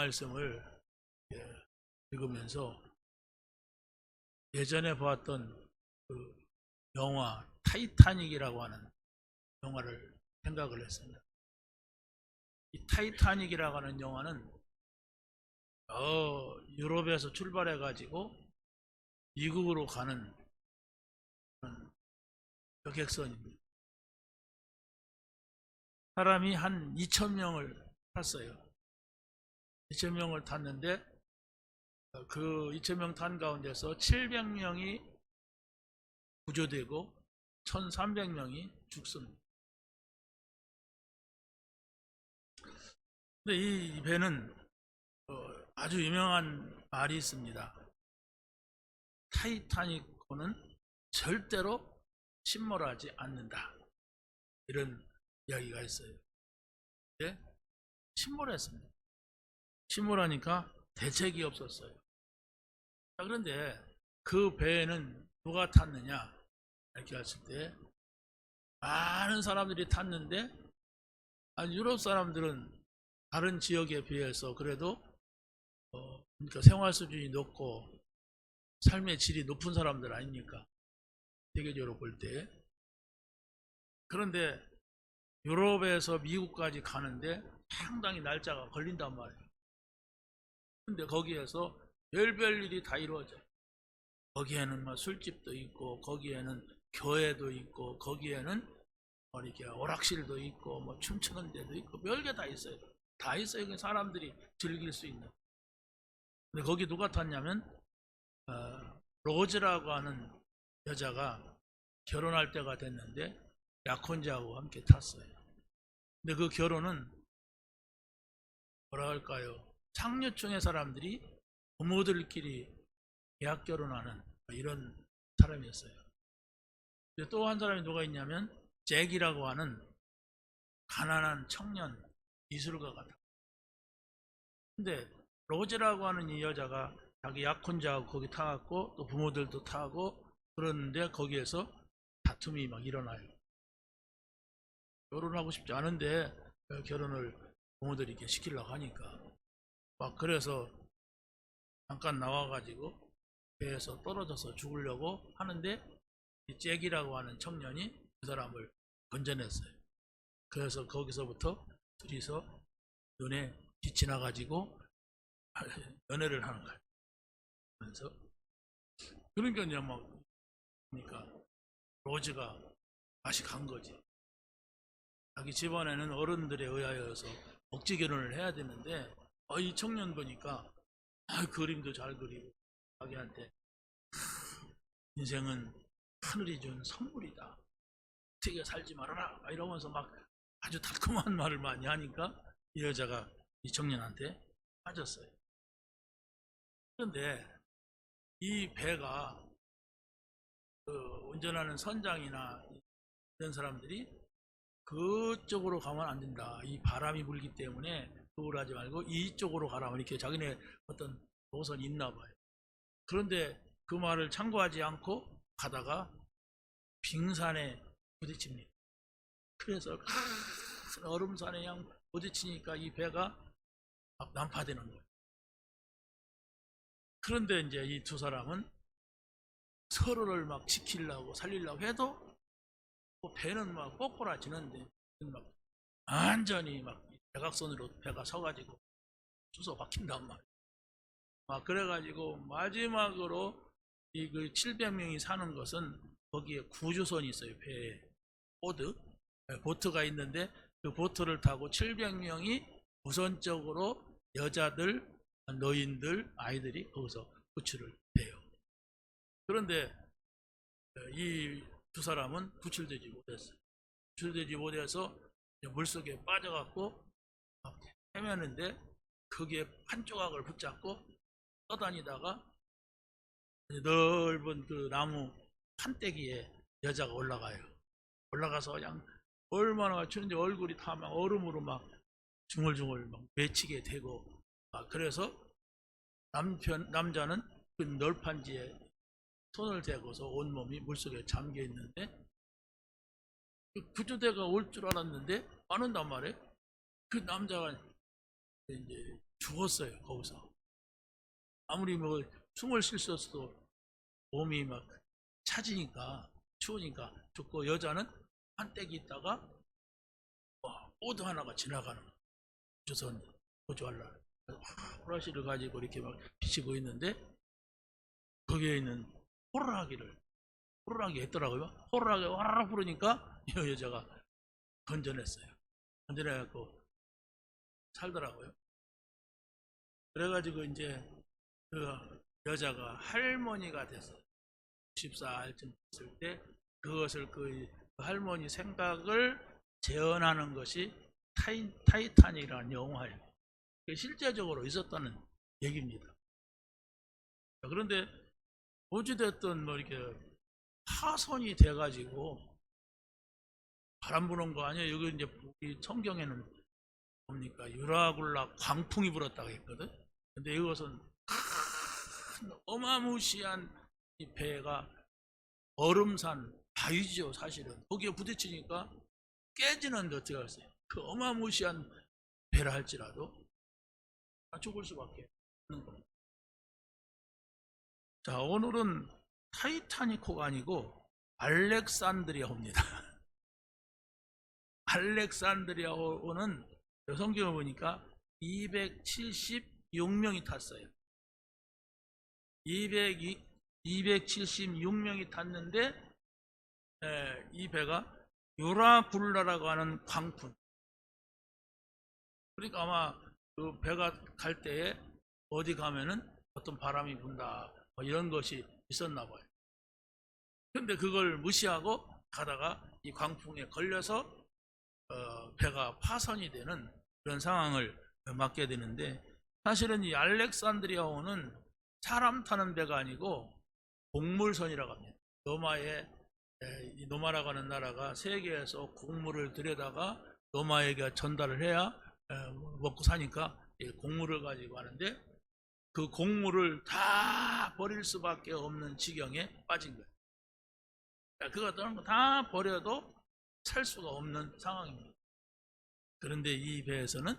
말씀을 읽으면서 예전에 보았던 그 영화 타이타닉이라고 하는 영화를 생각을 했습니다. 이 타이타닉이라고 하는 영화는 유럽에서 출발해 가지고 미국으로 가는 여객선입니다. 사람이 한 2,000명을 탔어요. 2,000명을 탔는데 그 2,000명 탄 가운데서 700명이 구조되고 1,300명이 죽습니다. 근데 이 배는 아주 유명한 말이 있습니다. 타이타닉호는 절대로 침몰하지 않는다. 이런 이야기가 있어요. 근데 침몰했습니다. 침몰하니까 대책이 없었어요. 그런데 그 배에는 누가 탔느냐 이렇게 했을 때 많은 사람들이 탔는데 유럽 사람들은 다른 지역에 비해서 그래도 그러니까 생활 수준이 높고 삶의 질이 높은 사람들 아닙니까? 세계적으로 볼 때. 그런데 유럽에서 미국까지 가는데 상당히 날짜가 걸린단 말이에요. 근데 거기에서 별별 일이 다 이루어져요. 거기에는 뭐 술집도 있고, 거기에는 교회도 있고, 거기에는 뭐 이렇게 오락실도 있고, 뭐 춤추는 데도 있고, 별게 다 있어요. 다 있어요. 사람들이 즐길 수 있는. 근데 거기 누가 탔냐면 로즈라고 하는 여자가 결혼할 때가 됐는데 약혼자하고 함께 탔어요. 근데 그 결혼은 뭐라 할까요? 상류층의 사람들이 부모들끼리 계약 결혼하는 이런 사람이었어요. 또 한 사람이 누가 있냐면 잭이라고 하는 가난한 청년 미술가가 탔어요. 근데 로즈라고 하는 이 여자가 자기 약혼자하고 거기 타갖고 또 부모들도 타고 그러는데 거기에서 다툼이 막 일어나요. 결혼하고 싶지 않은데 결혼을 부모들이 이렇게 시키려고 하니까 막 그래서 잠깐 나와가지고 배에서 떨어져서 죽으려고 하는데 이 잭이라고 하는 청년이 그 사람을 건져냈어요. 그래서 거기서부터 둘이서 눈에 빛이 나가지고 연애를 하는 거예요. 그래서 그러니까 이제 막 그러니까 로즈가 다시 간 거지. 자기 집안에는 어른들에 의하여서 억지 결혼을 해야 되는데 이 청년 보니까 그림도 잘 그리고 자기한테 인생은 하늘이 준 선물이다. 어떻게 살지 말아라. 이러면서 막 아주 달콤한 말을 많이 하니까 이 여자가 이 청년한테 빠졌어요. 그런데 이 배가 운전하는 선장이나 이런 사람들이 그쪽으로 가면 안 된다. 이 바람이 불기 때문에 그걸 하지 말고 이쪽으로 가라. 이렇게 자기네 어떤 노선이 있나 봐요. 그런데 그 말을 참고하지 않고 가다가 빙산에 부딪힙니다. 그래서 큰 얼음산에 그냥 부딪히니까 이 배가 막 난파되는 거예요. 그런데 이제 이 두 사람은 서로를 막 지키려고 살리려고 해도 배는 막 꼬꾸라지는데 막 완전히 막 대각선으로 배가 서가지고 주워 박힌단 말이에요. 막 그래가지고 마지막으로 이 그 700명이 사는 것은 거기에 구조선이 있어요. 배에 보트가 있는데 그 보트를 타고 700명이 우선적으로 여자들, 노인들, 아이들이 거기서 구출을 해요. 그런데 이 두 사람은 구출되지 못했어요. 구출되지 못해서 물속에 빠져갖고 헤매는데 거기에 한 조각을 붙잡고 떠다니다가 넓은 그 나무 판때기에 여자가 올라가요. 올라가서 그냥 얼마나 추운지 얼굴이 다 막 얼음으로 막 중얼중얼 막 맺히게 되고 그래서 남자는 그 널판지에 손을 대고서 온몸이 물속에 잠겨 있는데 구조대가 올 줄 알았는데 안 온단 말이에요. 그 남자가 이제 죽었어요. 거기서 아무리 뭐 숨을 쉴 수 없어도 몸이 막 차지니까 추우니까 죽고, 여자는 한때기 있다가 보드 하나가 지나가는 거예요. 조선 보조하려고 호라시를 가지고 이렇게 막 비치고 있는데, 거기에 있는 호루라기 했더라고요. 호루라기 와라락 부르니까 이 여자가 건져냈어요. 건져내갖고 살더라고요. 그래가지고 이제 그 여자가 할머니가 됐어요. 94살쯤 됐을 때 그것을 그 할머니 생각을 재현하는 것이 타이타닉이라는 영화예요. 실제적으로 있었다는 얘기입니다. 그런데 어찌됐든 뭐 이렇게 파손이 돼가지고 바람 부는 거 아니에요. 여기 이제 이 성경에는 뭡니까? 유라굴라 광풍이 불었다고 했거든. 근데 이것은 큰 어마무시한 이 배가 얼음산 바위죠. 사실은 거기에 부딪히니까 깨지는데 어떻게 하겠어요? 그 어마무시한 배라 할지라도 죽을 수밖에 없는 겁니다. 자, 오늘은 타이타닉호가 아니고 알렉산드리아호입니다. 알렉산드리아호는 성경을 보니까 276명이 탔어요. 276명이 탔는데, 이 배가 유라굴라라고 하는 광풍. 그러니까 아마 그 배가 갈 때에 어디 가면은 어떤 바람이 분다, 뭐 이런 것이 있었나 봐요. 근데 그걸 무시하고 가다가 이 광풍에 걸려서 배가 파손이 되는 그런 상황을 맞게 되는데, 사실은 이 알렉산드리아호는 사람 타는 배가 아니고 곡물선이라고 합니다. 이 노마라고 하는 나라가 세계에서 곡물을 들여다가 노마에게 전달을 해야 먹고 사니까 곡물을 가지고 하는데, 그 곡물을 다 버릴 수밖에 없는 지경에 빠진 거예요. 그거 다 버려도 살 수가 없는 상황입니다. 그런데 이 배에서는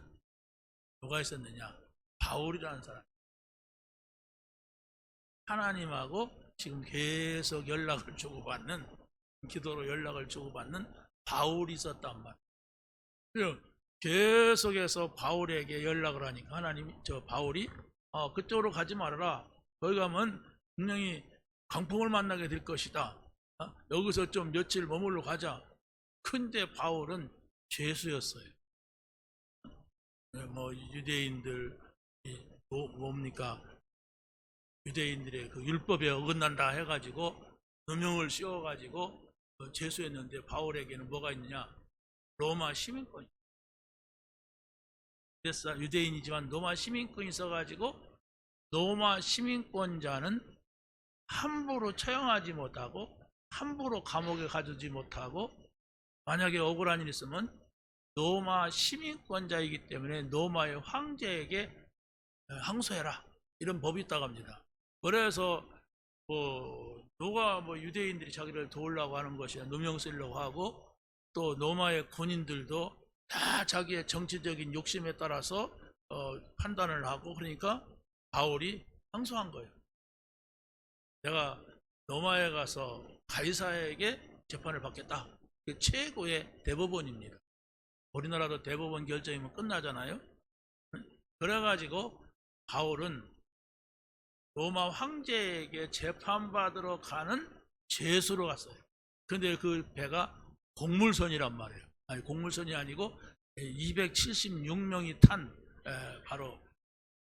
누가 있었느냐? 바울이라는 사람. 하나님하고 지금 계속 연락을 주고받는, 기도로 연락을 주고받는 바울이 있었단 말이에요. 계속해서 바울에게 연락을 하니까 바울이 그쪽으로 가지 말아라. 거기 가면 분명히 광풍을 만나게 될 것이다. 여기서 좀 며칠 머물러 가자. 근데 바울은 죄수였어요. 뭐 유대인들 뭡니까? 유대인들의 그 율법에 어긋난다 해가지고 누명을 씌워가지고 죄수였는데, 바울에게는 뭐가 있느냐? 로마 시민권이. 그래서 유대인이지만 로마 시민권이 있어가지고 로마 시민권자는 함부로 처형하지 못하고 함부로 감옥에 가두지 못하고, 만약에 억울한 일이 있으면 로마 시민권자이기 때문에 로마의 황제에게 항소해라, 이런 법이 있다고 합니다. 그래서 누가 유대인들이 자기를 도우려고 하는 것이나 누명 쓰려고 하고, 또 로마의 군인들도 다 자기의 정치적인 욕심에 따라서 판단을 하고, 그러니까 바울이 항소한 거예요. 내가 로마에 가서 가이사에게 재판을 받겠다. 그게 최고의 대법원입니다. 우리나라도 대법원 결정이면 끝나잖아요. 그래가지고 바울은 로마 황제에게 재판받으러 가는 죄수로 갔어요. 근데 그 배가 곡물선이란 말이에요. 아니, 곡물선이 아니고 276명이 탄 바로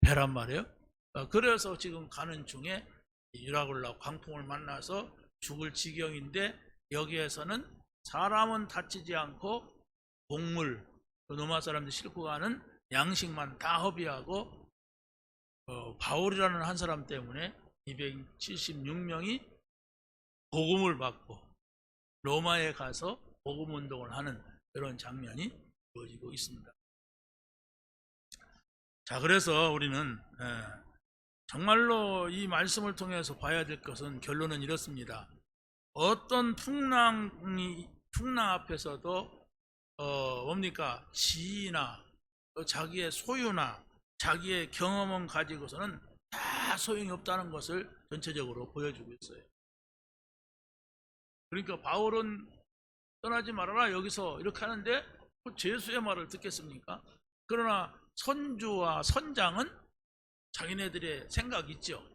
배란 말이에요. 그래서 지금 가는 중에 유라굴라 광풍을 만나서 죽을 지경인데, 여기에서는 사람은 다치지 않고 곡물, 로마 사람들이 싣고 가는 양식만 다 허비하고, 바울이라는 한 사람 때문에 276명이 복음을 받고 로마에 가서 복음 운동을 하는 그런 장면이 보여지고 있습니다. 자, 그래서 우리는 정말로 이 말씀을 통해서 봐야 될 것은, 결론은 이렇습니다. 어떤 풍랑 앞에서도 뭡니까? 지위나 또 자기의 소유나 자기의 경험은 가지고서는 다 소용이 없다는 것을 전체적으로 보여주고 있어요. 그러니까 바울은 떠나지 말아라 여기서 이렇게 하는데 제수의 말을 듣겠습니까? 그러나 선주와 선장은 자기네들의 생각이 있죠.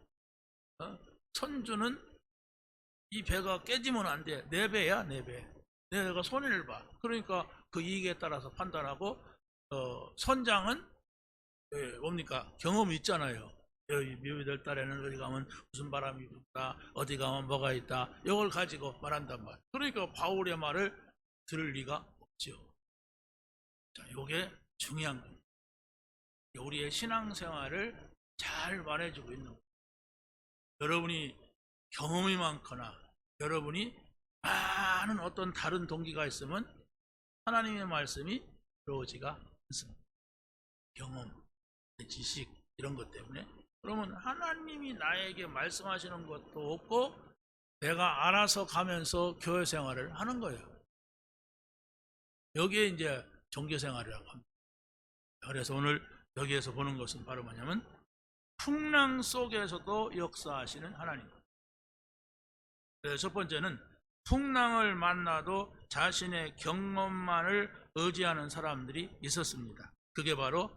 선주는 이 배가 깨지면 안 돼. 내 배야, 내 배. 내가 손해를 봐. 그러니까 그 이익에 따라서 판단하고, 선장은 뭡니까? 경험이 있잖아요. 여기 묘미될 달에는 어디 가면 무슨 바람이 분다, 어디 가면 뭐가 있다. 이걸 가지고 말한단 말. 그러니까 바울의 말을 들을 리가 없지요. 자, 이게 중요한 겁니다. 우리의 신앙생활을 잘 말해주고 있는 거예요. 여러분이 경험이 많거나 여러분이 많은 어떤 다른 동기가 있으면 하나님의 말씀이 들어오지가 않습니다. 경험, 지식 이런 것 때문에. 그러면 하나님이 나에게 말씀하시는 것도 없고 내가 알아서 가면서 교회 생활을 하는 거예요. 여기에 이제 종교생활이라고 합니다. 그래서 오늘 여기에서 보는 것은 바로 뭐냐면 풍랑 속에서도 역사하시는 하나님. 그래서 첫 번째는 풍랑을 만나도 자신의 경험만을 의지하는 사람들이 있었습니다. 그게 바로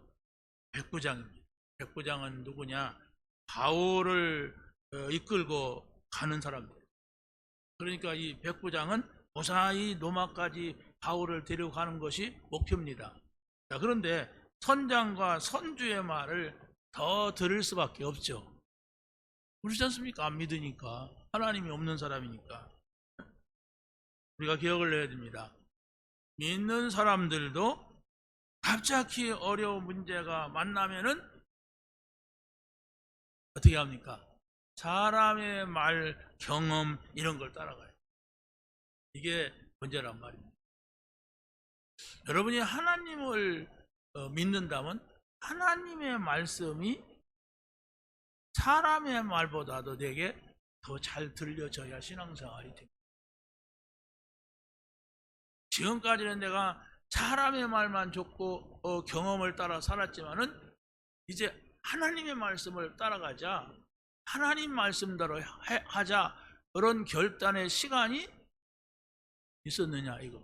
백부장입니다. 백부장은 누구냐? 바울을 이끌고 가는 사람들. 그러니까 이 백부장은 무사히 로마까지 바울을 데려가는 것이 목표입니다. 자, 그런데 선장과 선주의 말을 더 들을 수밖에 없죠. 그렇지 않습니까? 안 믿으니까. 하나님이 없는 사람이니까. 우리가 기억을 해야 됩니다. 믿는 사람들도 갑자기 어려운 문제가 만나면은 어떻게 합니까? 사람의 말, 경험 이런 걸 따라가요. 이게 문제란 말입니다. 여러분이 하나님을 믿는다면 하나님의 말씀이 사람의 말보다도 내게 더 잘 들려져야 신앙생활이 됩니다. 지금까지는 내가 사람의 말만 듣고 경험을 따라 살았지만은 이제 하나님의 말씀을 따라가자, 하나님 말씀대로 하자, 그런 결단의 시간이 있었느냐 이거.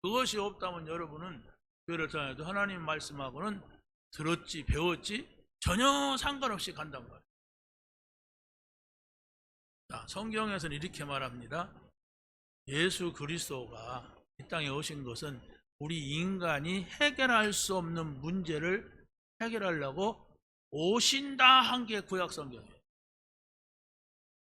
그것이 없다면 여러분은 교회를 다녀도 하나님 말씀하고는 들었지 배웠지 전혀 상관없이 간단 말이에요. 자, 성경에서는 이렇게 말합니다. 예수 그리스도가 이 땅에 오신 것은 우리 인간이 해결할 수 없는 문제를 해결하려고 오신다 한 게 구약 성경이에요.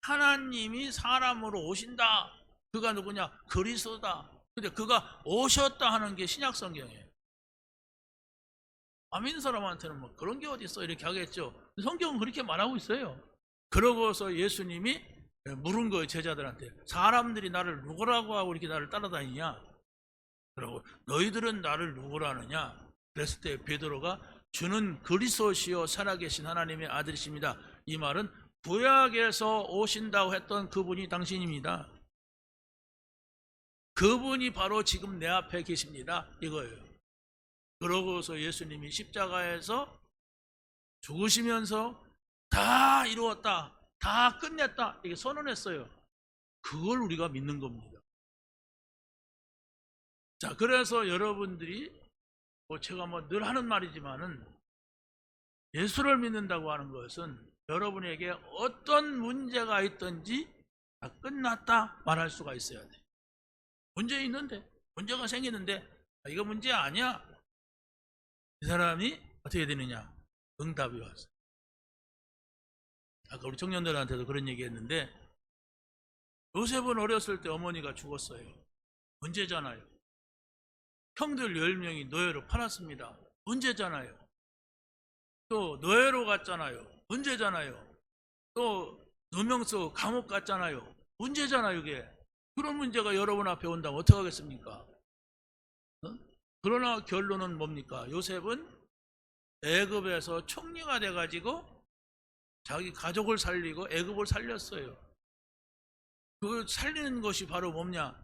하나님이 사람으로 오신다. 그가 누구냐? 그리스도다. 근데 그가 오셨다 하는 게 신약 성경이에요. 안 믿는 사람한테는 뭐 그런 게 어디 있어 이렇게 하겠죠. 성경은 그렇게 말하고 있어요. 그러고서 예수님이 물은 거예요. 제자들한테. 사람들이 나를 누구라고 하고 이렇게 나를 따라다니냐? 그러고 너희들은 나를 누구라 하느냐? 그랬을 때 베드로가 주는 그리스도시요 살아계신 하나님의 아들이십니다. 이 말은 구약에서 오신다고 했던 그분이 당신입니다. 그분이 바로 지금 내 앞에 계십니다. 이거예요. 그러고서 예수님이 십자가에서 죽으시면서 다 이루었다, 다 끝냈다 이렇게 선언했어요. 그걸 우리가 믿는 겁니다. 자, 그래서 여러분들이 제가 늘 하는 말이지만은 예수를 믿는다고 하는 것은 여러분에게 어떤 문제가 있든지 다 끝났다 말할 수가 있어야 돼. 문제 있는데, 문제가 생기는데 이거 문제 아니야. 이 사람이 어떻게 되느냐? 응답이 왔어요. 아까 우리 청년들한테도 그런 얘기 했는데 요셉은 어렸을 때 어머니가 죽었어요. 문제잖아요. 형들 10명이 노예로 팔았습니다. 문제잖아요. 또 노예로 갔잖아요. 문제잖아요. 또 누명서 감옥 갔잖아요. 문제잖아요. 이게. 그런 문제가 여러분 앞에 온다면 어떻게 하겠습니까? 그러나 결론은 뭡니까? 요셉은 애굽에서 총리가 돼가지고 자기 가족을 살리고 애굽을 살렸어요. 그 살리는 것이 바로 뭐냐?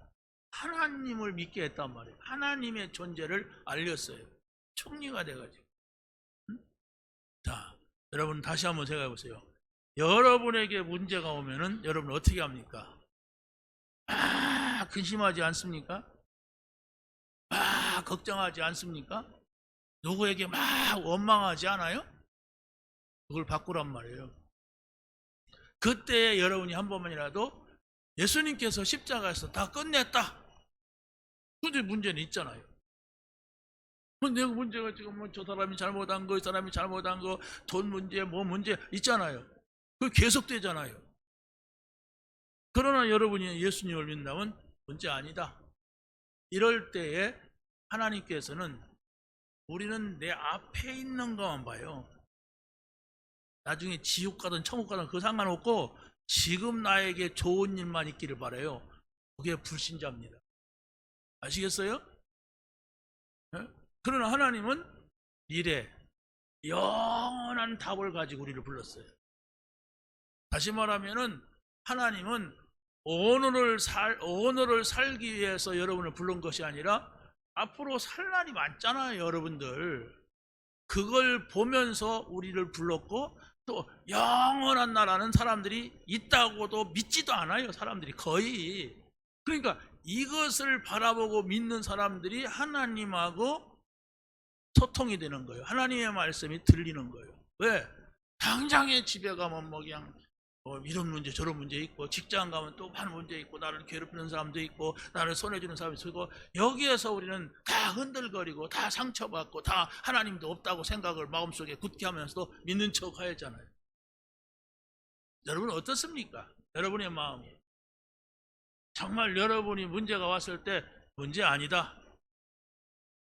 하나님을 믿게 했단 말이에요. 하나님의 존재를 알렸어요. 총리가 돼가지고. 여러분 다시 한번 생각해 보세요. 여러분에게 문제가 오면은 여러분 어떻게 합니까? 근심하지 않습니까? 걱정하지 않습니까? 누구에게 막 원망하지 않아요? 그걸 바꾸란 말이에요. 그때 여러분이 한 번만이라도 예수님께서 십자가에서 다 끝냈다. 근데 문제는 있잖아요. 내가 문제가 지금 뭐 저 사람이 잘못한 거, 이 사람이 잘못한 거, 돈 문제, 뭐 문제 있잖아요. 그게 계속되잖아요. 그러나 여러분이 예수님을 믿는다면 문제 아니다. 이럴 때에 하나님께서는 우리는 내 앞에 있는 것만 봐요. 나중에 지옥 가든 천국 가든 그 상관없고 지금 나에게 좋은 일만 있기를 바라요. 그게 불신자입니다. 아시겠어요? 네? 그러나 하나님은 미래, 영원한 답을 가지고 우리를 불렀어요. 다시 말하면은 하나님은 오늘을 살기 위해서 여러분을 부른 것이 아니라 앞으로 살 날이 많잖아요, 여러분들. 그걸 보면서 우리를 불렀고 또 영원한 나라는 사람들이 있다고도 믿지도 않아요, 사람들이 거의. 그러니까 이것을 바라보고 믿는 사람들이 하나님하고 소통이 되는 거예요. 하나님의 말씀이 들리는 거예요. 왜? 당장에 집에 가면 뭐 그냥 이런 문제 저런 문제 있고, 직장 가면 또 많은 문제 있고, 나를 괴롭히는 사람도 있고, 나를 손해주는 사람도 있고, 여기에서 우리는 다 흔들거리고 다 상처받고 다 하나님도 없다고 생각을 마음속에 굳게 하면서도 믿는 척 하였잖아요. 여러분 어떻습니까? 여러분의 마음이 정말 여러분이 문제가 왔을 때 문제 아니다,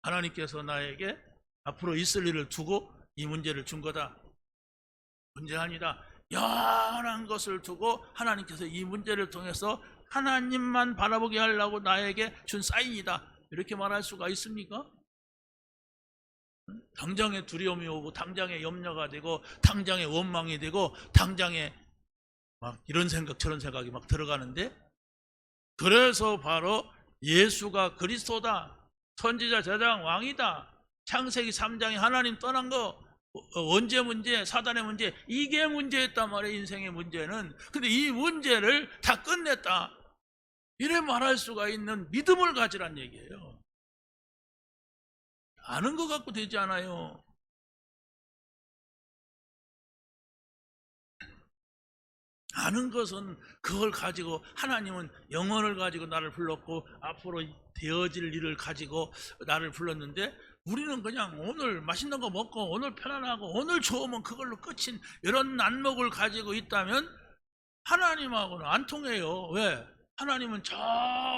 하나님께서 나에게 앞으로 있을 일을 두고 이 문제를 준 거다, 문제 아니다, 영원한 것을 두고 하나님께서 이 문제를 통해서 하나님만 바라보게 하려고 나에게 준 사인이다, 이렇게 말할 수가 있습니까? 당장에 두려움이 오고 당장에 염려가 되고 당장에 원망이 되고 당장에 막 이런 생각 저런 생각이 막 들어가는데, 그래서 바로 예수가 그리스도다, 선지자 제사장 왕이다, 창세기 3장에 하나님 떠난 거, 원죄 문제, 사단의 문제, 이게 문제였단 말이에요, 인생의 문제는. 근데 이 문제를 다 끝냈다, 이래 말할 수가 있는 믿음을 가지란 얘기예요. 아는 것 갖고 되지 않아요. 아는 것은 그걸 가지고, 하나님은 영혼을 가지고 나를 불렀고 앞으로 되어질 일을 가지고 나를 불렀는데, 우리는 그냥 오늘 맛있는 거 먹고 오늘 편안하고 오늘 좋으면 그걸로 끝인 이런 안목을 가지고 있다면 하나님하고는 안 통해요. 왜? 하나님은 저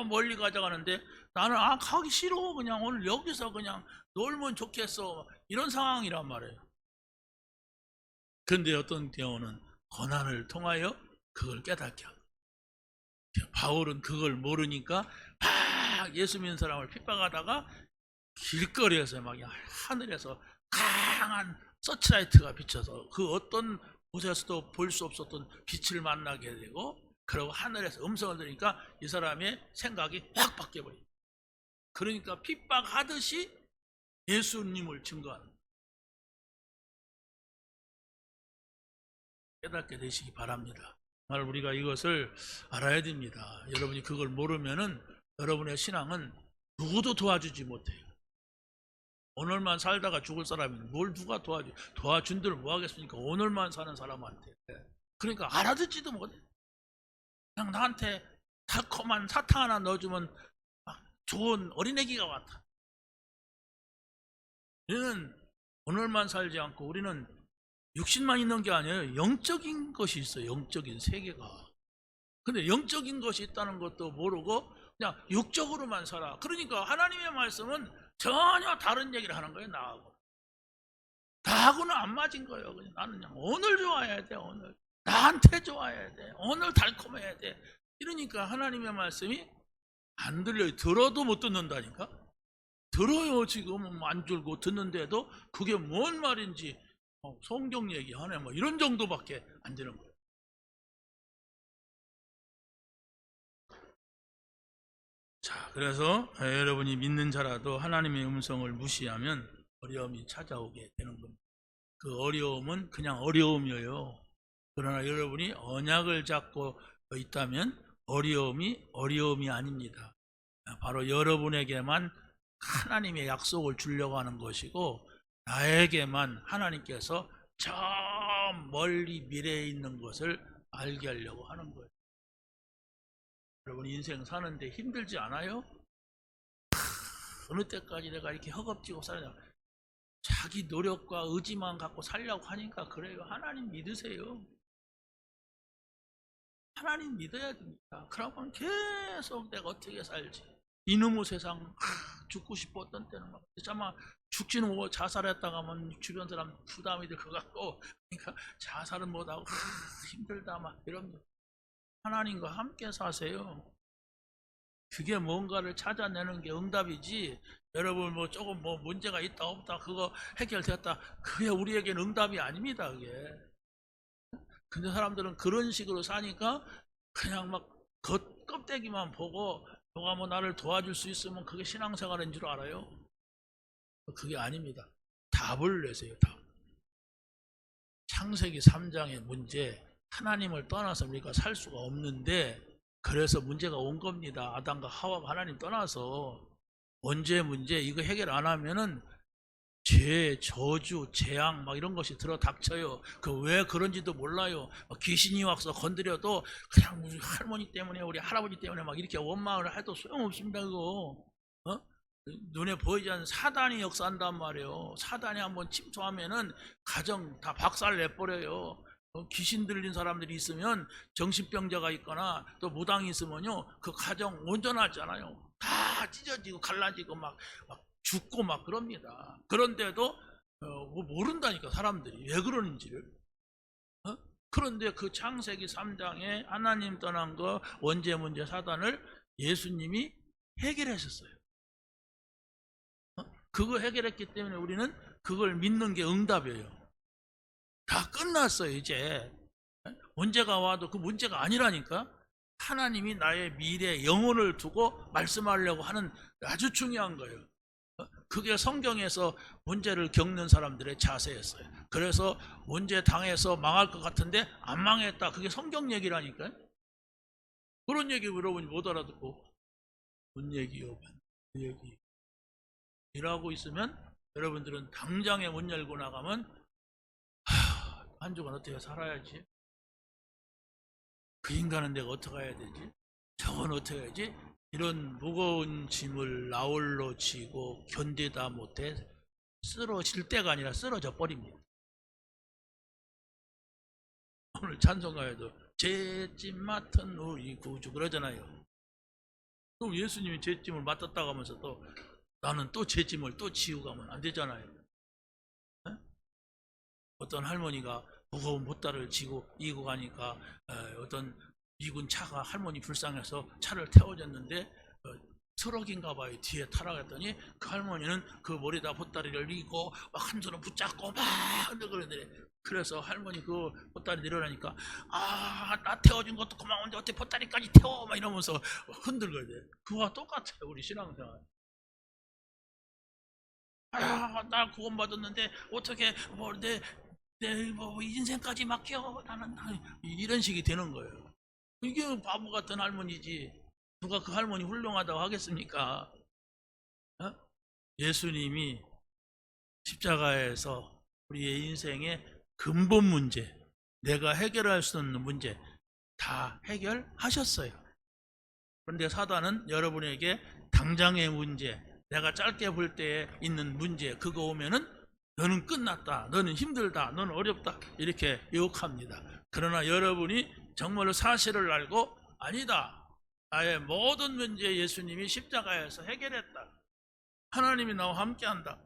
멀리 가져가는데 나는 가기 싫어, 그냥 오늘 여기서 그냥 놀면 좋겠어, 이런 상황이란 말이에요. 그런데 어떤 경우는 고난을 통하여 그걸 깨닫게 하고, 바울은 그걸 모르니까 막 예수 믿는 사람을 핍박하다가 길거리에서 막 하늘에서 강한 서치라이트가 비쳐서 그 어떤 곳에서도 볼 수 없었던 빛을 만나게 되고, 그리고 하늘에서 음성을 들으니까 이 사람의 생각이 확 바뀌어버려요. 그러니까 핍박하듯이 예수님을 증거하는, 깨닫게 되시기 바랍니다. 정말 우리가 이것을 알아야 됩니다. 여러분이 그걸 모르면은 여러분의 신앙은 누구도 도와주지 못해요. 오늘만 살다가 죽을 사람이 뭘 누가 도와준들 뭐 하겠습니까? 오늘만 사는 사람한테. 그러니까 알아듣지도 못해. 그냥 나한테 달콤한 사탕 하나 넣어주면 막 좋은 어린애기가 같아. 우리는 오늘만 살지 않고 우리는 육신만 있는 게 아니에요. 영적인 것이 있어요. 영적인 세계가. 근데 영적인 것이 있다는 것도 모르고 그냥 육적으로만 살아. 그러니까 하나님의 말씀은 전혀 다른 얘기를 하는 거예요, 나하고. 나하고는 안 맞은 거예요. 그냥 나는 그냥 오늘 좋아해야 돼, 오늘. 나한테 좋아해야 돼, 오늘 달콤해야 돼. 이러니까 하나님의 말씀이 안 들려요. 들어도 못 듣는다니까. 들어요, 지금 안 줄고 듣는데도 그게 뭔 말인지 성경 얘기하네 뭐 이런 정도밖에 안 되는 거예요. 자, 그래서 여러분이 믿는 자라도 하나님의 음성을 무시하면 어려움이 찾아오게 되는 겁니다. 그 어려움은 그냥 어려움이에요. 그러나 여러분이 언약을 잡고 있다면 어려움이 아닙니다. 바로 여러분에게만 하나님의 약속을 주려고 하는 것이고, 나에게만 하나님께서 저 멀리 미래에 있는 것을 알게 하려고 하는 거예요. 여러분, 인생 사는데 힘들지 않아요? 어느 때까지 내가 이렇게 허겁지겁 살냐? 자기 노력과 의지만 갖고 살려고 하니까 그래요. 하나님 믿으세요. 하나님 믿어야 됩니다. 그러면 계속 내가 어떻게 살지? 이놈의 세상, 죽고 싶었던 때는 막 아마 죽지는 뭐 자살했다가 하면 주변 사람 부담이 될 것 같고, 그러니까 자살은 못하고 힘들다 막 이런. 하나님과 함께 사세요. 그게 뭔가를 찾아내는 게 응답이지. 여러분 뭐 조금 뭐 문제가 있다 없다 그거 해결됐다, 그게 우리에게는 응답이 아닙니다. 그게. 근데 사람들은 그런 식으로 사니까 그냥 막 껍데기만 보고 누가 뭐 나를 도와줄 수 있으면 그게 신앙생활인 줄 알아요? 그게 아닙니다. 답을 내세요. 답. 창세기 3장의 문제, 하나님을 떠나서 우리가 살 수가 없는데, 그래서 문제가 온 겁니다. 아담과 하와가 하나님 떠나서. 언제 문제? 이거 해결 안 하면은 죄, 저주, 재앙 막 이런 것이 들어 닥쳐요. 그 왜 그런지도 몰라요. 귀신이 와서 건드려도 그냥 우리 할머니 때문에 우리 할아버지 때문에 막 이렇게 원망을 해도 소용없습니다. 그거. 눈에 보이지 않는 사단이 역사한단 말이에요. 사단이 한번 침투하면은 가정 다 박살 내버려요. 귀신 들린 사람들이 있으면, 정신병자가 있거나 또 무당이 있으면요, 그 가정 온전하잖아요. 다 찢어지고 갈라지고 막 죽고 막 그럽니다. 그런데도 모른다니까, 사람들이 왜 그러는지를. 그런데 그 창세기 3장에 하나님 떠난 거 원죄 문제 사단을 예수님이 해결하셨어요. 그거 해결했기 때문에 우리는 그걸 믿는 게 응답이에요. 다 끝났어요. 이제 문제가 와도 그 문제가 아니라니까. 하나님이 나의 미래 영혼을 두고 말씀하려고 하는 아주 중요한 거예요. 그게 성경에서 문제를 겪는 사람들의 자세였어요. 그래서 문제 당해서 망할 것 같은데 안 망했다, 그게 성경 얘기라니까요. 그런 얘기 여러분이 못 알아듣고 뭔 얘기요, 그 얘기 일하고 있으면 여러분들은 당장에 문 열고 나가면 한 주간 어떻게 살아야지? 그 인간은 내가 어떻게 해야 되지? 저건 어떻게 해야지? 이런 무거운 짐을 나홀로 지고 견디다 못해 쓰러질 때가 아니라 쓰러져 버립니다. 오늘 찬송가에도 제 짐 맡은 우리 구주 그러잖아요. 그럼 예수님이 제 짐을 맡았다고 하면서 또 나는 또 제 짐을 또 지우고 가면 안 되잖아요. 네? 어떤 할머니가 무거운 보따리를 이고 가니까 어떤 미군 차가 할머니 불쌍해서 차를 태워줬는데 트럭인가 봐요. 뒤에 타라고 했더니 그 할머니는 그 머리다 보따리를 이고 막 한 손을 붙잡고 막 흔들거리더래. 그래서 할머니 그 보따리 내려라니까, 나 태워준 것도 고마운데 어떻게 보따리까지 태워 막 이러면서 흔들거리더래. 그와 똑같아요, 우리 신앙생활. 나 구원받았는데 어떻게 내 인생까지 맡겨, 나는 이런 식이 되는 거예요. 이게 바보 같은 할머니지. 누가 그 할머니 훌륭하다고 하겠습니까? 예수님이 십자가에서 우리의 인생의 근본 문제, 내가 해결할 수 없는 문제 다 해결하셨어요. 그런데 사단은 여러분에게 당장의 문제, 내가 짧게 볼 때에 있는 문제, 그거 오면은 너는 끝났다, 너는 힘들다, 너는 어렵다, 이렇게 유혹합니다. 그러나 여러분이 정말로 사실을 알고, 아니다, 나의 모든 문제 예수님이 십자가에서 해결했다, 하나님이 나와 함께한다,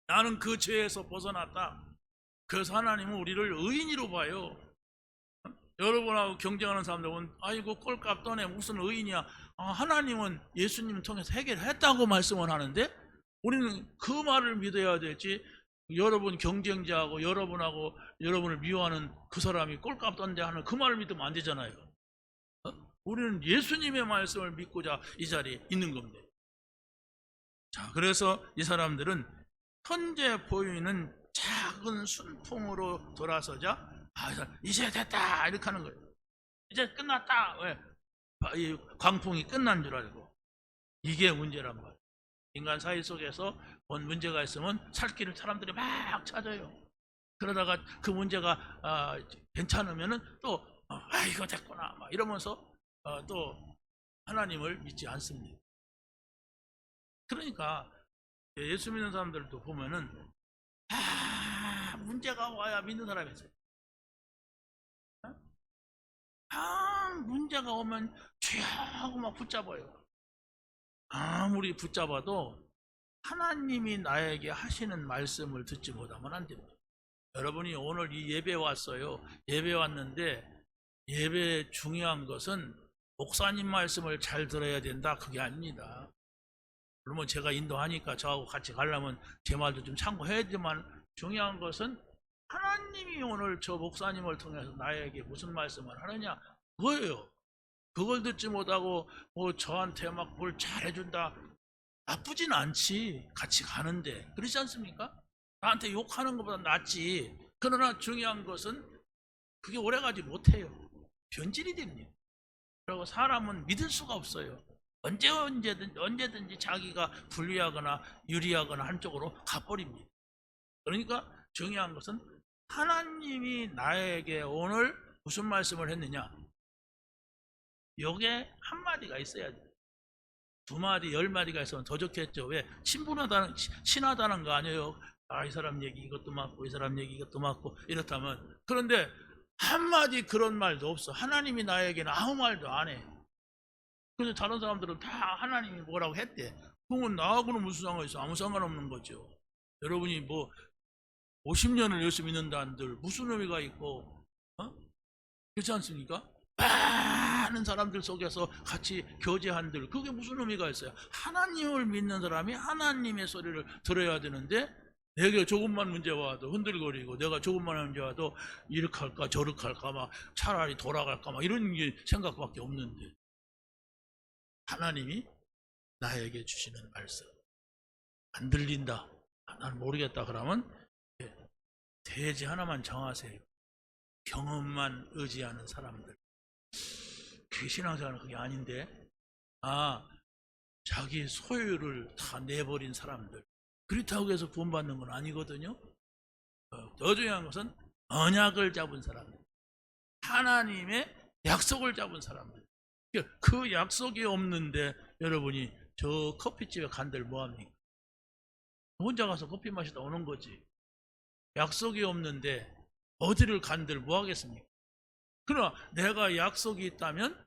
나는 그 죄에서 벗어났다. 그래서 하나님은 우리를 의인으로 봐요. 여러분하고 경쟁하는 사람들은 아이고 꼴값 떠네, 무슨 의인이야. 하나님은 예수님을 통해서 해결했다고 말씀을 하는데, 우리는 그 말을 믿어야 되지, 여러분 경쟁자하고 여러분하고 여러분을 미워하는 그 사람이 꼴값 떤데 하는 그 말을 믿으면 안 되잖아요. 우리는 예수님의 말씀을 믿고자 이 자리에 있는 겁니다. 자, 그래서 이 사람들은 현재 보이는 작은 순풍으로 돌아서자 이제 됐다 이렇게 하는 거예요. 이제 끝났다. 왜? 이 광풍이 끝난 줄 알고. 이게 문제란 말이에요. 인간 사회 속에서 뭔 문제가 있으면 살 길을 사람들이 막 찾아요. 그러다가 그 문제가 괜찮으면은 또 이거 됐구나 막 이러면서 또 하나님을 믿지 않습니다. 그러니까 예수 믿는 사람들도 보면은 문제가 와야 믿는 사람이 있어요. 문제가 오면 죄 하고 막 붙잡아요. 아무리 붙잡아도 하나님이 나에게 하시는 말씀을 듣지 못하면 안 됩니다. 여러분이 오늘 이 예배 왔어요. 예배 왔는데 예배 중요한 것은 목사님 말씀을 잘 들어야 된다 그게 아닙니다. 물론 제가 인도하니까 저하고 같이 가려면 제 말도 좀 참고해야지만 중요한 것은 하나님이 오늘 저 목사님을 통해서 나에게 무슨 말씀을 하느냐 그거예요. 그걸 듣지 못하고 뭐 저한테 막 뭘 잘해준다 나쁘진 않지. 같이 가는데 그렇지 않습니까? 나한테 욕하는 것보다 낫지. 그러나 중요한 것은 그게 오래가지 못해요. 변질이 됩니다. 그리고 사람은 믿을 수가 없어요. 언제든지 자기가 불리하거나 유리하거나 한쪽으로 가버립니다. 그러니까 중요한 것은 하나님이 나에게 오늘 무슨 말씀을 했느냐 요게 한마디가 있어야 돼요. 2마디 10마디가 있으면 더 좋겠죠. 왜? 친하다는 거 아니에요. 이 사람 얘기 이것도 맞고 이 사람 얘기 이것도 맞고 이렇다면. 그런데 한마디 그런 말도 없어. 하나님이 나에게는 아무 말도 안 해. 그래서 다른 사람들은 다 하나님이 뭐라고 했대. 그건 나하고는 무슨 상관이 있어? 아무 상관없는 거죠. 여러분이 뭐 50년을 예수 믿는다는들 무슨 의미가 있고 그렇지 않습니까? 많은 사람들 속에서 같이 교제한들 그게 무슨 의미가 있어요? 하나님을 믿는 사람이 하나님의 소리를 들어야 되는데 내게 조금만 문제 와도 흔들거리고 내가 조금만 문제 와도 이렇게 할까 저렇게 할까 막 차라리 돌아갈까 막 이런 게 생각밖에 없는데 하나님이 나에게 주시는 말씀 안 들린다 난 모르겠다 그러면 대지 하나만 정하세요. 경험만 의지하는 사람들 그게 신앙생활은 그게 아닌데 자기 소유를 다 내버린 사람들 그렇다고 해서 구원받는 건 아니거든요. 더 중요한 것은 언약을 잡은 사람들 하나님의 약속을 잡은 사람들 그 약속이 없는데 여러분이 저 커피집에 간들 뭐합니까? 혼자 가서 커피 마시다 오는 거지. 약속이 없는데 어디를 간들 뭐하겠습니까? 그러나 내가 약속이 있다면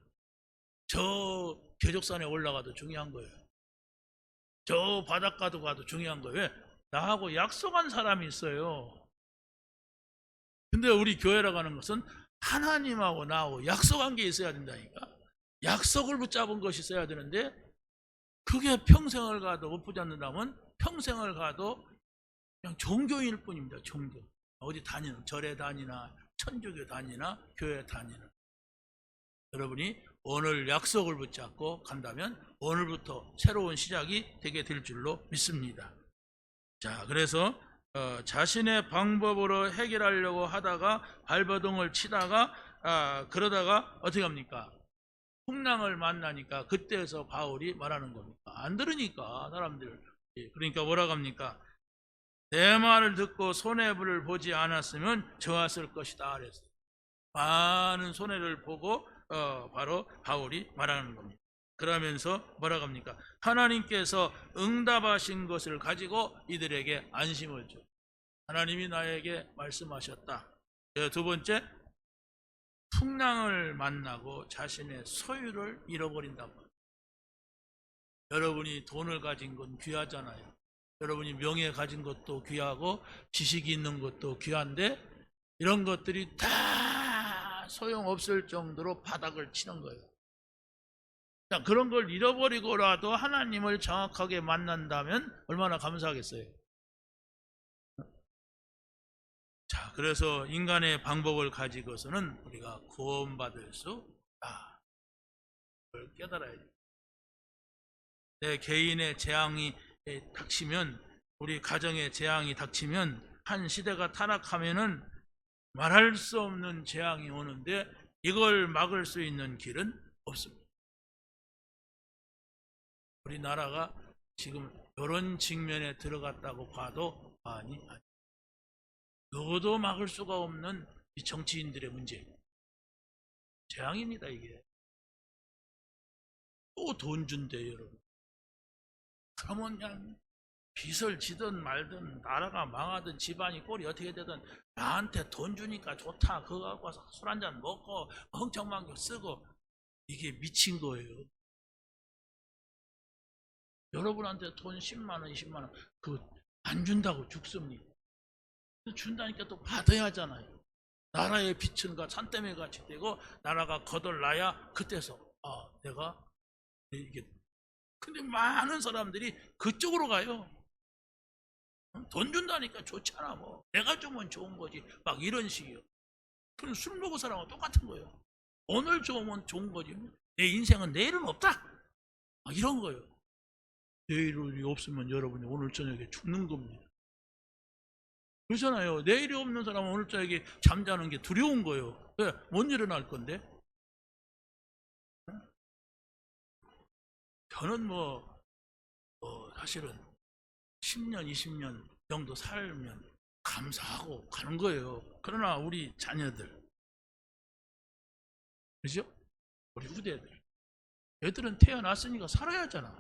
저 계적산에 올라가도 중요한 거예요. 저 바닷가도 가도 중요한 거예요. 왜? 나하고 약속한 사람이 있어요. 근데 우리 교회라고 하는 것은 하나님하고 나하고 약속한 게 있어야 된다니까. 약속을 붙잡은 것이 있어야 되는데 그게 평생을 가도 못 붙잡는다면 평생을 가도 그냥 종교인일 뿐입니다. 종교. 어디 다니는 절에 다니나 천주교 다니나 교회 다니나 여러분이 오늘 약속을 붙잡고 간다면 오늘부터 새로운 시작이 되게 될 줄로 믿습니다. 자, 그래서 자신의 방법으로 해결하려고 하다가 발버둥을 치다가 그러다가 어떻게 합니까? 풍랑을 만나니까 그때에서 바울이 말하는 겁니다. 안 들으니까 사람들. 그러니까 뭐라고 합니까? 내 말을 듣고 손해를 보지 않았으면 좋았을 것이다 그랬어요. 많은 손해를 보고 바로 바울이 말하는 겁니다. 그러면서 뭐라고 합니까? 하나님께서 응답하신 것을 가지고 이들에게 안심을 줘. 하나님이 나에게 말씀하셨다. 두 번째, 풍랑을 만나고 자신의 소유를 잃어버린다고. 여러분이 돈을 가진 건 귀하잖아요. 여러분이 명예 가진 것도 귀하고 지식이 있는 것도 귀한데 이런 것들이 다 소용없을 정도로 바닥을 치는 거예요. 자, 그런 걸 잃어버리고라도 하나님을 정확하게 만난다면 얼마나 감사하겠어요. 자, 그래서 인간의 방법을 가지고서는 우리가 구원받을 수 없다. 그걸 깨달아야 돼요. 내 개인의 재앙이 닥치면 우리 가정에 재앙이 닥치면 한 시대가 타락하면은 말할 수 없는 재앙이 오는데 이걸 막을 수 있는 길은 없습니다. 우리나라가 지금 이런 직면에 들어갔다고 봐도 아니 누구도 막을 수가 없는 이 정치인들의 문제, 재앙입니다. 이게 또 돈 준대요, 여러분. 그러면 그냥 빚을 지든 말든 나라가 망하든 집안이 꼴이 어떻게 되든 나한테 돈 주니까 좋다, 그거 갖고 와서 술 한잔 먹고 멍청망청 쓰고, 이게 미친 거예요. 여러분한테 돈 10만 원, 20만 원 안 준다고 죽습니까? 준다니까 또 받아야 하잖아요. 나라의 빚은 산더미 같이 되고 나라가 거덜나야 그때서 내가 이게. 근데 많은 사람들이 그쪽으로 가요. 돈 준다니까 좋잖아, 뭐 내가 주면 좋은 거지, 막 이런 식이요. 그럼 술 먹은 사람은 똑같은 거예요. 오늘 좋으면 좋은 거지, 내 인생은 내일은 없다, 막 이런 거예요. 내일이 없으면 여러분이 오늘 저녁에 죽는 겁니다. 그렇잖아요. 내일이 없는 사람은 오늘 저녁에 잠자는 게 두려운 거예요. 왜? 못 일어날 건데. 저는 사실은 10년, 20년 정도 살면 감사하고 가는 거예요. 그러나 우리 자녀들, 그죠? 우리 후대들, 애들은 태어났으니까 살아야 하잖아.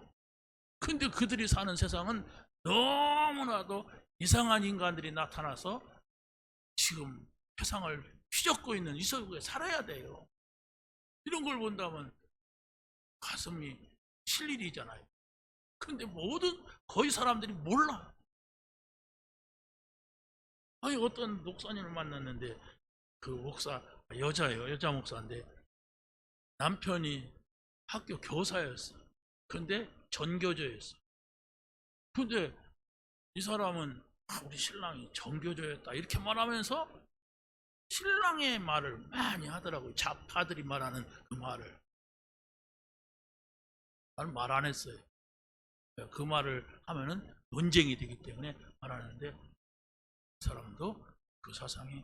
근데 그들이 사는 세상은 너무나도 이상한 인간들이 나타나서 지금 세상을 휘젓고 있는 이 속에 살아야 돼요. 이런 걸 본다면 가슴이 실일이잖아요. 근데 거의 사람들이 몰라. 아니, 어떤 목사님을 만났는데 그 목사, 여자예요. 여자 목사인데 남편이 학교 교사였어. 근데 전교조였어. 근데 이 사람은 우리 신랑이 전교조였다 이렇게 말하면서 신랑의 말을 많이 하더라고요. 좌파들이 말하는 그 말을. 나는 말 안 했어요. 그 말을 하면은 논쟁이 되기 때문에 말 안 하는데, 그 사람도 그 사상이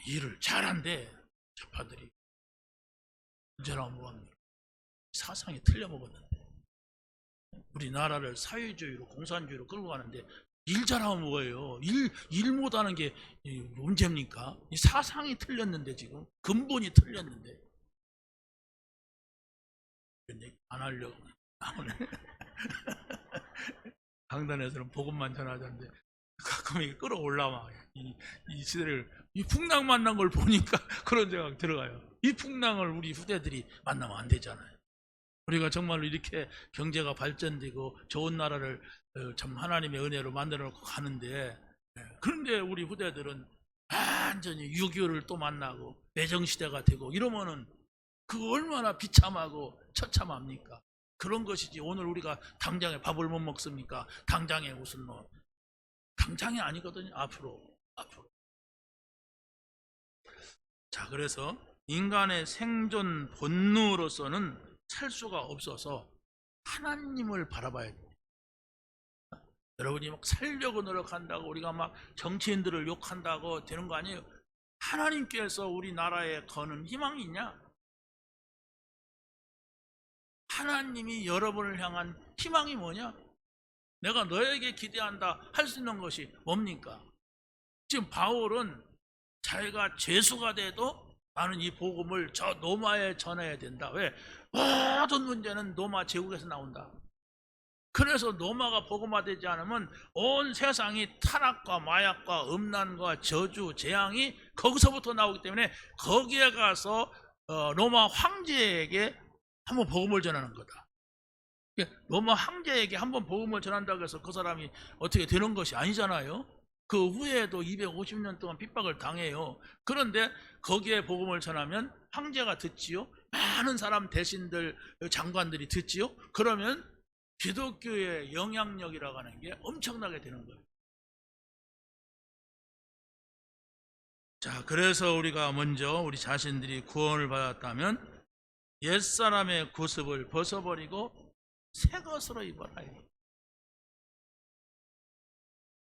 일을 잘한대. 좌파들이 문제라고 뭐합니까? 사상이 틀려먹었는데 우리나라를 사회주의로 공산주의로 끌고 가는데 일 잘하면 뭐예요? 일 못하는 게 문제입니까? 이 사상이 틀렸는데, 지금 근본이 틀렸는데. 이런 얘기 안 하려고 강단에서는 복음만 전하자는데 가끔 이게 끌어올라와. 이 시대를, 이 풍랑 만난 걸 보니까 그런 생각 들어가요. 이 풍랑을 우리 후대들이 만나면 안 되잖아요. 우리가 정말로 이렇게 경제가 발전되고 좋은 나라를 참 하나님의 은혜로 만들어 놓고 가는데, 그런데 우리 후대들은 완전히 6.25를 또 만나고 매정시대가 되고 이러면은 그 얼마나 비참하고 처참합니까? 그런 것이지. 오늘 우리가 당장에 밥을 못 먹습니까? 당장에 무슨 당장이 아니거든요. 앞으로. 자, 그래서 인간의 생존 본능으로서는 살 수가 없어서 하나님을 바라봐야 돼요. 여러분이 막 살려고 노력한다고 우리가 막 정치인들을 욕한다고 되는 거 아니에요. 하나님께서 우리나라에 거는 희망이 있냐? 하나님이 여러분을 향한 희망이 뭐냐? 내가 너에게 기대한다 할 수 있는 것이 뭡니까? 지금 바울은 자기가 죄수가 돼도 나는 이 복음을 저 로마에 전해야 된다. 왜? 모든 문제는 로마 제국에서 나온다. 그래서 로마가 복음화되지 않으면 온 세상이 타락과 마약과 음란과 저주, 재앙이 거기서부터 나오기 때문에 거기에 가서 로마 황제에게 한번 복음을 전하는 거다. 로마 황제에게 한번 복음을 전한다고 해서 그 사람이 어떻게 되는 것이 아니잖아요. 그 후에도 250년 동안 핍박을 당해요. 그런데 거기에 복음을 전하면 황제가 듣지요. 많은 사람 대신들, 장관들이 듣지요. 그러면 기독교의 영향력이라고 하는 게 엄청나게 되는 거예요. 자, 그래서 우리가 먼저 우리 자신들이 구원을 받았다면 옛사람의 구습을 벗어버리고 새 것으로 입어라.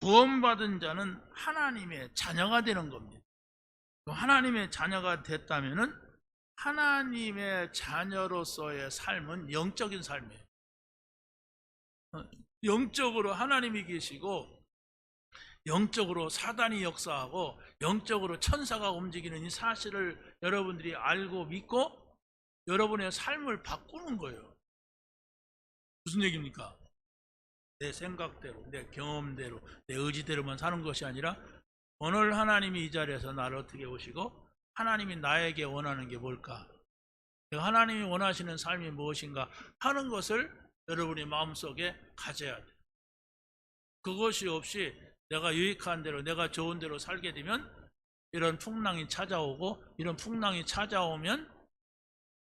구원받은 자는 하나님의 자녀가 되는 겁니다. 하나님의 자녀가 됐다면은 하나님의 자녀로서의 삶은 영적인 삶이에요. 영적으로 하나님이 계시고 영적으로 사단이 역사하고 영적으로 천사가 움직이는 이 사실을 여러분들이 알고 믿고 여러분의 삶을 바꾸는 거예요. 무슨 얘기입니까? 내 생각대로, 내 경험대로, 내 의지대로만 사는 것이 아니라 오늘 하나님이 이 자리에서 나를 어떻게 오시고 하나님이 나에게 원하는 게 뭘까? 하나님이 원하시는 삶이 무엇인가 하는 것을 여러분이 마음속에 가져야 돼요. 그것이 없이 내가 유익한 대로, 내가 좋은 대로 살게 되면 이런 풍랑이 찾아오고, 이런 풍랑이 찾아오면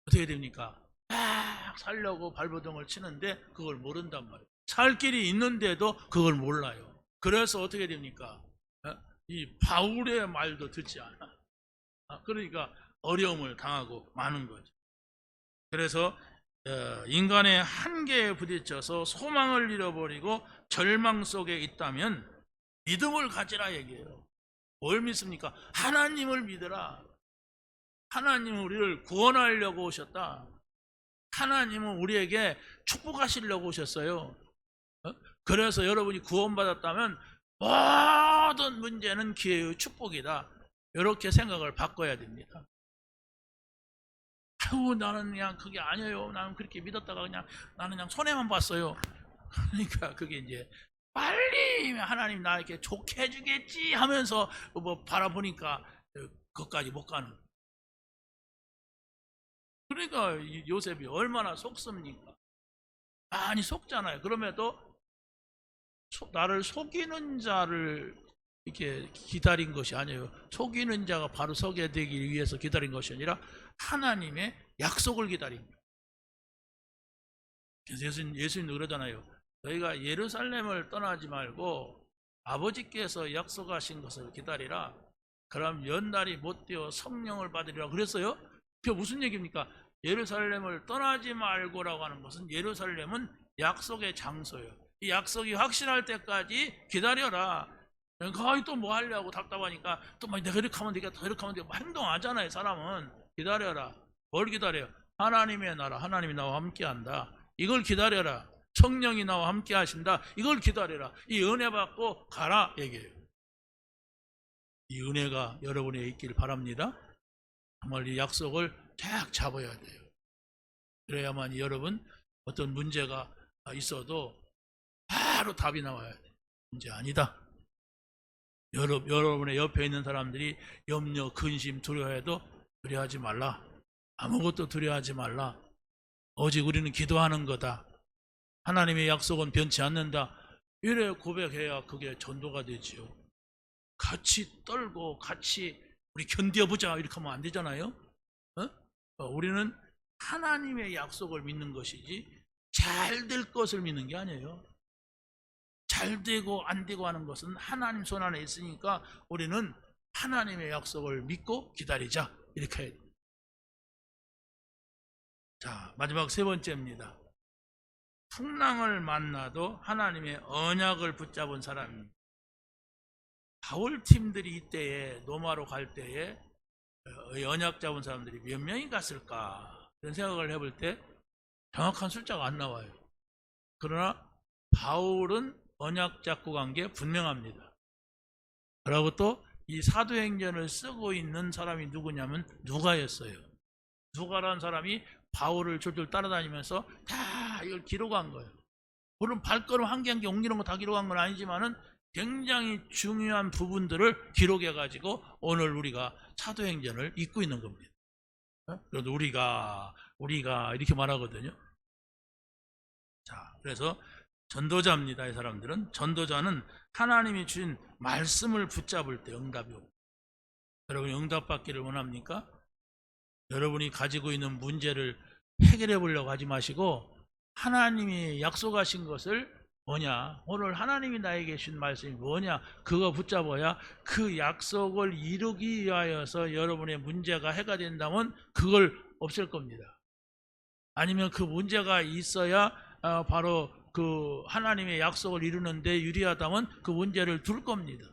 어떻게 됩니까? 막 살려고 발버둥을 치는데 그걸 모른단 말이에요. 살 길이 있는데도 그걸 몰라요. 그래서 어떻게 됩니까? 이 바울의 말도 듣지 않아. 그러니까 어려움을 당하고 마는 거죠. 그래서 인간의 한계에 부딪혀서 소망을 잃어버리고 절망 속에 있다면 믿음을 가지라 얘기해요. 뭘 믿습니까? 하나님을 믿으라. 하나님은 우리를 구원하려고 오셨다. 하나님은 우리에게 축복하시려고 오셨어요. 그래서 여러분이 구원받았다면 모든 문제는 기회의 축복이다. 이렇게 생각을 바꿔야 됩니다. 아유, 나는 그냥 그게 아니에요. 나는 그렇게 믿었다가 나는 그냥 손해만 봤어요. 그러니까 그게 이제 빨리 하나님 나에게 좋게 해주겠지 하면서 뭐 바라보니까 그것까지 못 가는. 그러니까 요셉이 얼마나 속습니까? 많이 속잖아요. 그럼에도 나를 속이는 자를 이렇게 기다린 것이 아니에요. 속이는 자가 바로 서게 되기 위해서 기다린 것이 아니라 하나님의 약속을 기다린 거예요. 그래서 예수님도 그러잖아요. 너희가 예루살렘을 떠나지 말고 아버지께서 약속하신 것을 기다리라. 그럼 연날이 못되어 성령을 받으리라 그랬어요. 그게 무슨 얘기입니까? 예루살렘을 떠나지 말고라고 하는 것은 예루살렘은 약속의 장소예요. 이 약속이 확실할 때까지 기다려라. 거기 또 뭐 하려고 답답하니까 또 막 내가 이렇게 하면 되겠다, 이렇게 하면 되겠다. 행동하잖아요. 사람은. 기다려라. 뭘 기다려요? 하나님의 나라, 하나님이 나와 함께한다. 이걸 기다려라. 성령이 나와 함께 하신다. 이걸 기다려라. 이 은혜 받고 가라 얘기해요. 이 은혜가 여러분에 있길 바랍니다. 정말 이 약속을 딱 잡아야 돼요. 그래야만 여러분 어떤 문제가 있어도 바로 답이 나와야 돼요. 문제 아니다. 여러분의 옆에 있는 사람들이 염려, 근심, 두려워해도 두려워하지 말라. 아무것도 두려워하지 말라. 오직 우리는 기도하는 거다. 하나님의 약속은 변치 않는다. 이래 고백해야 그게 전도가 되지요. 같이 떨고 같이 우리 견뎌보자 이렇게 하면 안 되잖아요. 우리는 하나님의 약속을 믿는 것이지 잘 될 것을 믿는 게 아니에요. 잘 되고 안 되고 하는 것은 하나님 손 안에 있으니까 우리는 하나님의 약속을 믿고 기다리자 이렇게 해야 돼요. 자, 마지막 세 번째입니다. 풍랑을 만나도 하나님의 언약을 붙잡은 사람입니다. 바울 팀들이 이때에 로마로 갈 때에 언약 잡은 사람들이 몇 명이 갔을까 이런 생각을 해볼 때 정확한 숫자가 안 나와요. 그러나 바울은 언약 잡고 간 게 분명합니다. 그리고 또 이 사도행전을 쓰고 있는 사람이 누구냐면 누가였어요. 누가라는 사람이 바울을 졸졸 따라다니면서 다 이걸 기록한 거예요. 물론 발걸음 한 개 한 개 옮기는 거 다 기록한 건 아니지만은 굉장히 중요한 부분들을 기록해가지고 오늘 우리가 사도행전을 읽고 있는 겁니다. 그래도 우리가 이렇게 말하거든요. 자, 그래서 전도자입니다. 이 사람들은. 전도자는 하나님이 주신 말씀을 붙잡을 때 응답이 옵니다. 여러분이 응답받기를 원합니까? 여러분이 가지고 있는 문제를 해결해 보려고 하지 마시고 하나님이 약속하신 것을 뭐냐, 오늘 하나님이 나에게 주신 말씀이 뭐냐, 그거 붙잡아야 그 약속을 이루기 위하여서 여러분의 문제가 해가 된다면 그걸 없앨 겁니다. 아니면 그 문제가 있어야 바로 그 하나님의 약속을 이루는데 유리하다면 그 문제를 둘 겁니다.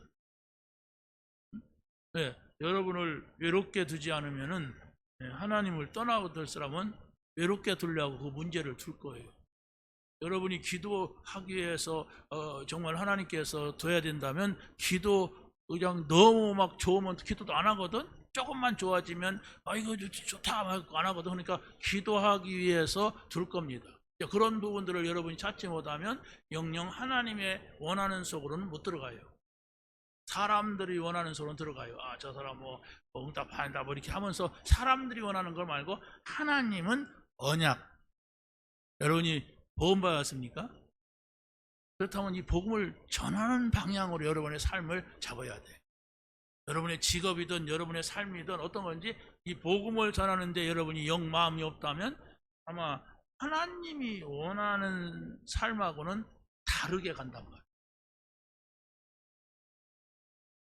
네, 여러분을 외롭게 두지 않으면은 하나님을 떠나들 사람은 외롭게 두려고 그 문제를 둘 거예요. 여러분이 기도하기 위해서 정말 하나님께서 둬야 된다면 기도 그냥 너무 막 좋으면 기도도 안 하거든. 조금만 좋아지면 이거 좋다 안 하거든. 그러니까 기도하기 위해서 둘 겁니다. 그런 부분들을 여러분이 찾지 못하면 영영 하나님의 원하는 속으로는 못 들어가요. 사람들이 원하는 속으로는 들어가요. 저 사람 응답한다 이렇게 하면서 사람들이 원하는 걸 말고 하나님은 언약. 여러분이 복음 받았습니까? 그렇다면 이 복음을 전하는 방향으로 여러분의 삶을 잡아야 돼. 여러분의 직업이든 여러분의 삶이든 어떤 건지 이 복음을 전하는데 여러분이 영 마음이 없다면 아마 하나님이 원하는 삶하고는 다르게 간단 말이에요.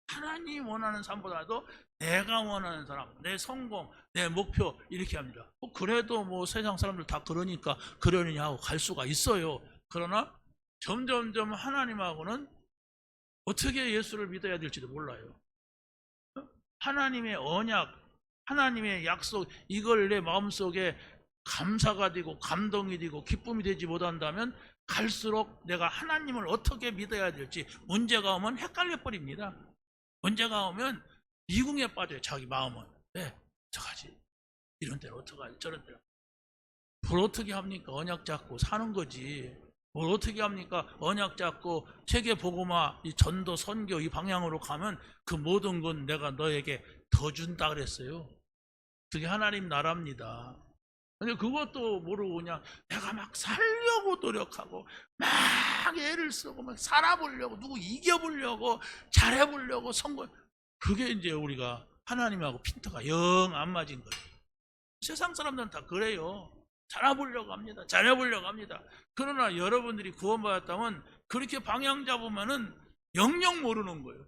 하나님 원하는 삶보다도 내가 원하는 사람, 내 성공, 내 목표 이렇게 합니다. 그래도 뭐 세상 사람들 다 그러니까 그러느냐 하고 갈 수가 있어요. 그러나 점점점 하나님하고는 어떻게 예수를 믿어야 될지도 몰라요. 하나님의 언약, 하나님의 약속 이걸 내 마음속에 감사가 되고 감동이 되고 기쁨이 되지 못한다면 갈수록 내가 하나님을 어떻게 믿어야 될지 문제가 오면 헷갈려 버립니다. 문제가 오면 미궁에 빠져요. 자기 마음은. 어떡하지? 이런 데는 어떡하지? 저런 데는 뭘 어떻게 합니까? 언약 잡고 사는 거지. 뭘 어떻게 합니까? 언약 잡고 세계복음화, 이 전도, 선교 이 방향으로 가면 그 모든 건 내가 너에게 더 준다 그랬어요. 그게 하나님 나라입니다. 근데 그것도 모르고 그냥 내가 막 살려고 노력하고 막 애를 쓰고 막 살아보려고 누구 이겨보려고 잘해보려고 선거 그게 이제 우리가 하나님하고 핀트가 영 안 맞은 거예요. 세상 사람들은 다 그래요. 잘해보려고 합니다. 잘해보려고 합니다. 그러나 여러분들이 구원받았다면 그렇게 방향 잡으면은 영영 모르는 거예요.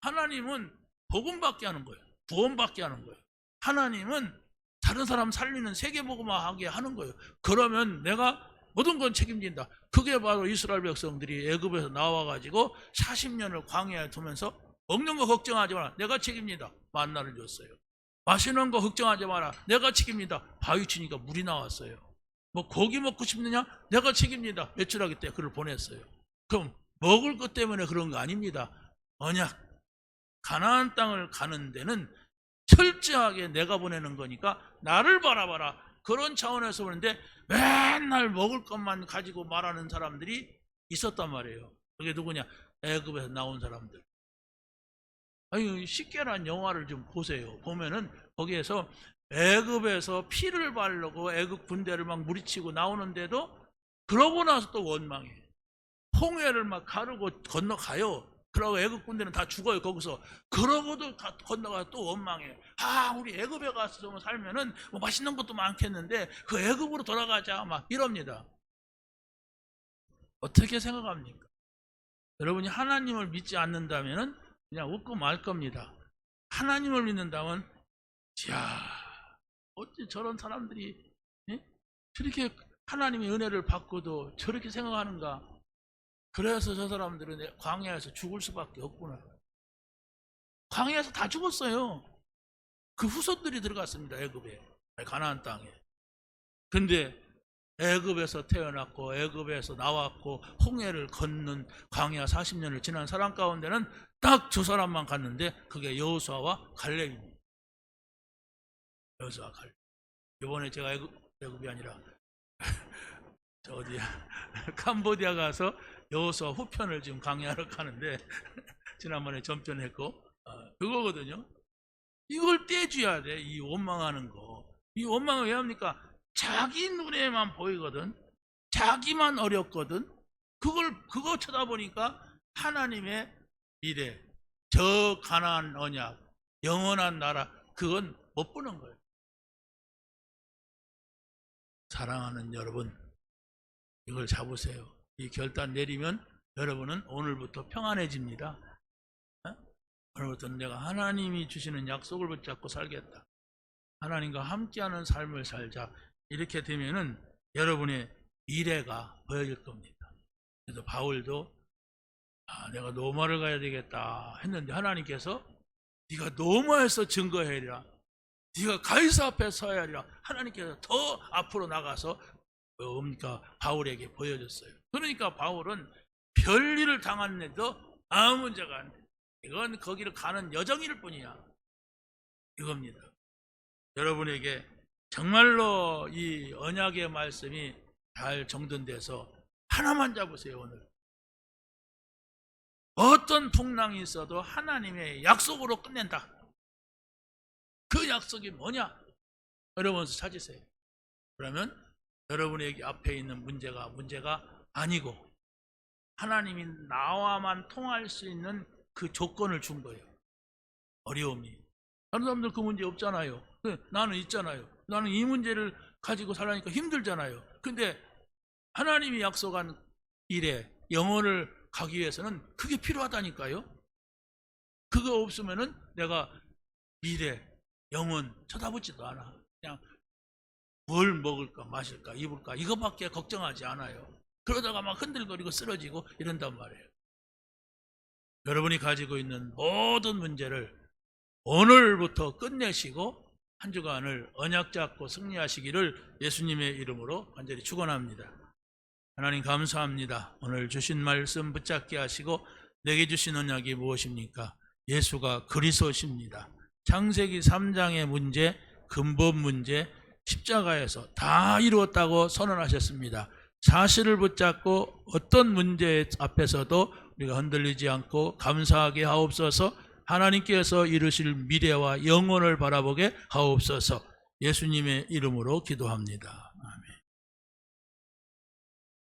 하나님은 복음받게 하는 거예요. 구원받게 하는 거예요. 하나님은 다른 사람 살리는 세계복음화하게 하는 거예요. 그러면 내가 모든 건 책임진다. 그게 바로 이스라엘 백성들이 애굽에서 나와가지고 40년을 광야에 두면서 먹는 거 걱정하지 마라. 내가 책임진다. 만나를 줬어요. 마시는 거 걱정하지 마라. 내가 책임진다. 바위 치니까 물이 나왔어요. 뭐 고기 먹고 싶느냐? 내가 책임진다. 매출하기 때 그를 보냈어요. 그럼 먹을 것 때문에 그런 거 아닙니다. 언약. 가나안 땅을 가는 데는 철저하게 내가 보내는 거니까 나를 바라봐라. 그런 차원에서 보는데 맨날 먹을 것만 가지고 말하는 사람들이 있었단 말이에요. 그게 누구냐? 애굽에서 나온 사람들. 아니, 십계란 영화를 좀 보세요. 보면은 거기에서 애굽에서 피를 바르고 애굽 군대를 막 무리치고 나오는데도 그러고 나서 또 원망해. 홍해를 막 가르고 건너가요. 그러고 애굽 군대는 다 죽어요 거기서. 그러고도 다 건너가 또 원망해. 우리 애굽에 가서 살면은 뭐 맛있는 것도 많겠는데 그 애굽으로 돌아가자 막 이럽니다. 어떻게 생각합니까? 여러분이 하나님을 믿지 않는다면은 그냥 웃고 말 겁니다. 하나님을 믿는다면 어찌 저런 사람들이 저렇게 하나님의 은혜를 받고도 저렇게 생각하는가? 그래서 저 사람들은 광야에서 죽을 수밖에 없구나. 광야에서 다 죽었어요. 그 후손들이 들어갔습니다. 애굽에, 가나안 땅에. 근데 애굽에서 태어났고 애굽에서 나왔고 홍해를 걷는 광야 40년을 지난 사람 가운데는 딱 두 사람만 갔는데 그게 여호수아와 갈렙입니다. 여호수아 갈렙. 이번에 제가 애굽이 아니라 캄보디아 가서 여호수아 후편을 지금 강의하러 가는데 지난번에 전편했고 그거거든요. 이걸 떼줘야 돼. 이 원망하는 거. 이 원망을 왜 합니까? 자기 눈에만 보이거든. 자기만 어렵거든. 그거 쳐다보니까 하나님의 미래, 저 가나안 언약, 영원한 나라 그건 못 보는 거예요. 사랑하는 여러분, 이걸 잡으세요. 이 결단 내리면 여러분은 오늘부터 평안해집니다. 오늘부터 내가 하나님이 주시는 약속을 붙잡고 살겠다. 하나님과 함께하는 삶을 살자. 이렇게 되면은 여러분의 미래가 보여질 겁니다. 그래서 바울도 내가 로마를 가야 되겠다 했는데 하나님께서 네가 로마에서 증거해라, 네가 가이사 앞에 서야 하리라. 하나님께서 더 앞으로 나가서 뭡니까 바울에게 보여줬어요. 그러니까 바울은 별일을 당했는데도 아무 문제가 안 돼. 이건 거기를 가는 여정일 뿐이야. 이겁니다. 여러분에게 정말로 이 언약의 말씀이 잘 정돈돼서 하나만 잡으세요. 오늘 어떤 풍랑이 있어도 하나님의 약속으로 끝낸다. 그 약속이 뭐냐? 여러분 찾으세요. 그러면 여러분에게 앞에 있는 문제가 아니고 하나님이 나와만 통할 수 있는 그 조건을 준 거예요. 어려움이. 다른 사람들 그 문제 없잖아요. 나는 있잖아요. 나는 이 문제를 가지고 살아니까 힘들잖아요. 근데 하나님이 약속한 일에 영혼을 가기 위해서는 그게 필요하다니까요. 그거 없으면은 내가 미래, 영혼 쳐다보지도 않아. 그냥 뭘 먹을까, 마실까, 입을까 이거밖에 걱정하지 않아요. 그러다가 막 흔들거리고 쓰러지고 이런단 말이에요. 여러분이 가지고 있는 모든 문제를 오늘부터 끝내시고 한 주간을 언약 잡고 승리하시기를 예수님의 이름으로 간절히 축원합니다. 하나님 감사합니다. 오늘 주신 말씀 붙잡게 하시고 내게 주신 언약이 무엇입니까? 예수가 그리스도십니다. 창세기 3장의 문제, 근본 문제, 십자가에서 다 이루었다고 선언하셨습니다. 사실을 붙잡고 어떤 문제 앞에서도 우리가 흔들리지 않고 감사하게 하옵소서. 하나님께서 이루실 미래와 영혼을 바라보게 하옵소서. 예수님의 이름으로 기도합니다.